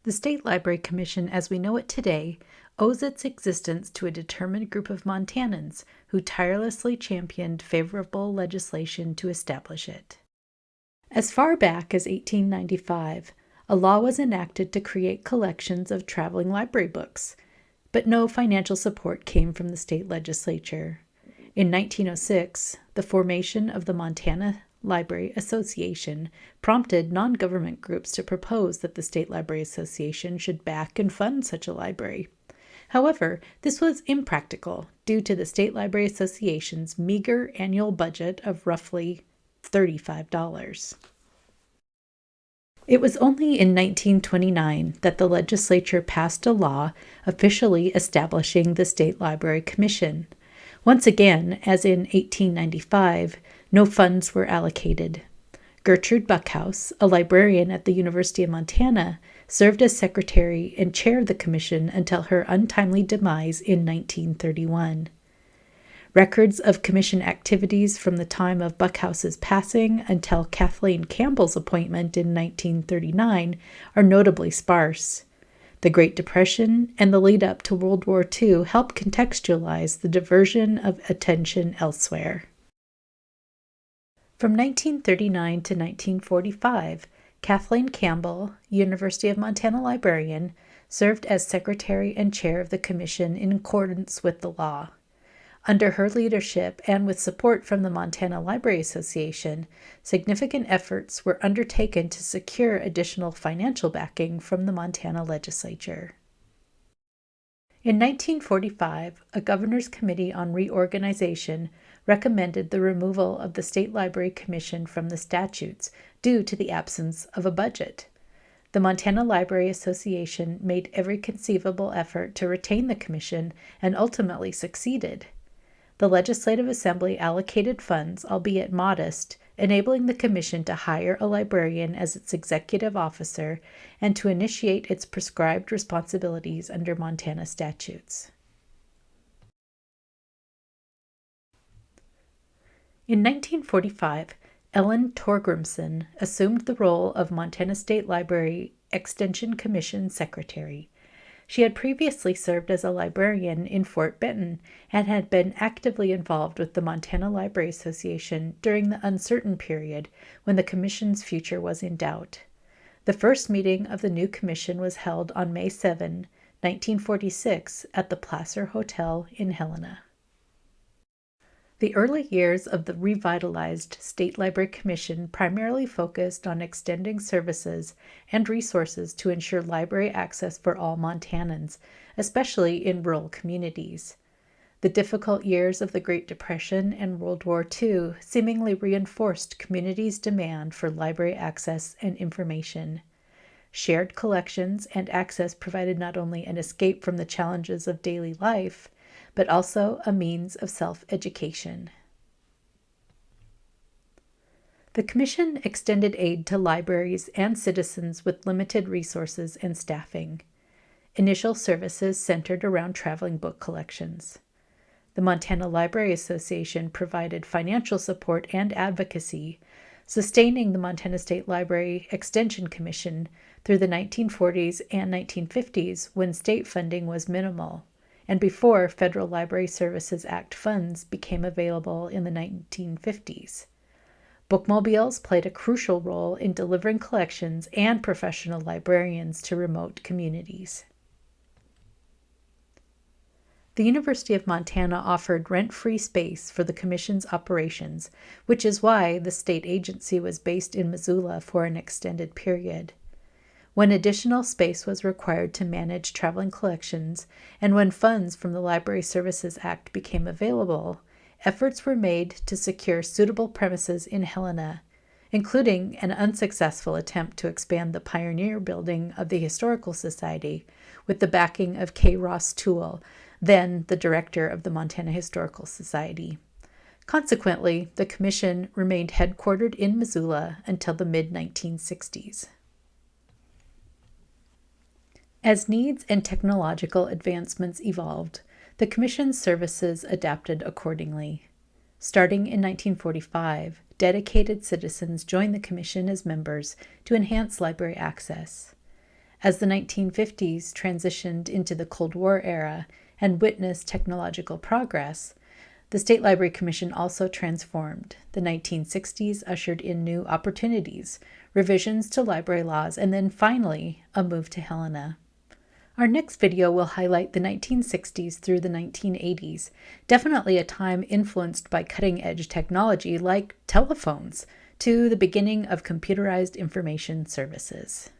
The State Library Commission, as we know it today, owes its existence to a determined group of Montanans who tirelessly championed favorable legislation to establish it. As far back as 1895, a law was enacted to create collections of traveling library books, but no financial support came from the state legislature. In 1906, the formation of the Montana Library Association prompted non-government groups to propose that the State Library Association should back and fund such a library. However, this was impractical due to the State Library Association's meager annual budget of roughly $35. It was only in 1929 that the legislature passed a law officially establishing the State Library Commission. Once again, as in 1895, no funds were allocated. Gertrude Buckhouse, a librarian at the University of Montana, served as secretary and chair of the commission until her untimely demise in 1931. Records of commission activities from the time of Buckhouse's passing until Kathleen Campbell's appointment in 1939 are notably sparse. The Great Depression and the lead up to World War II help contextualize the diversion of attention elsewhere. From 1939 to 1945, Kathleen Campbell, University of Montana librarian, served as secretary and chair of the commission in accordance with the law. Under her leadership and with support from the Montana Library Association, significant efforts were undertaken to secure additional financial backing from the Montana legislature. In 1945, a governor's committee on reorganization recommended the removal of the State Library Commission from the statutes due to the absence of a budget. The Montana Library Association made every conceivable effort to retain the commission and ultimately succeeded. The Legislative Assembly allocated funds, albeit modest, enabling the commission to hire a librarian as its executive officer and to initiate its prescribed responsibilities under Montana statutes. In 1945, Ellen Torgrimson assumed the role of Montana State Library Extension Commission Secretary. She had previously served as a librarian in Fort Benton and had been actively involved with the Montana Library Association during the uncertain period when the commission's future was in doubt. The first meeting of the new commission was held on May 7, 1946, at the Placer Hotel in Helena. The early years of the revitalized State Library Commission primarily focused on extending services and resources to ensure library access for all Montanans, especially in rural communities. The difficult years of the Great Depression and World War II seemingly reinforced communities' demand for library access and information. Shared collections and access provided not only an escape from the challenges of daily life, but also a means of self-education. The Commission extended aid to libraries and citizens with limited resources and staffing. Initial services centered around traveling book collections. The Montana Library Association provided financial support and advocacy, sustaining the Montana State Library Extension Commission through the 1940s and 1950s when state funding was minimal, and before Federal Library Services Act funds became available in the 1950s. Bookmobiles played a crucial role in delivering collections and professional librarians to remote communities. The University of Montana offered rent-free space for the Commission's operations, which is why the state agency was based in Missoula for an extended period. When additional space was required to manage traveling collections, and when funds from the Library Services Act became available, efforts were made to secure suitable premises in Helena, including an unsuccessful attempt to expand the pioneer building of the Historical Society with the backing of K. Ross Toole, then the director of the Montana Historical Society. Consequently, the Commission remained headquartered in Missoula until the mid-1960s. As needs and technological advancements evolved, the Commission's services adapted accordingly. Starting in 1945, dedicated citizens joined the Commission as members to enhance library access. As the 1950s transitioned into the Cold War era and witnessed technological progress, the State Library Commission also transformed. The 1960s ushered in new opportunities, revisions to library laws, and then finally, a move to Helena. Our next video will highlight the 1960s through the 1980s, definitely a time influenced by cutting-edge technology like telephones, to the beginning of computerized information services.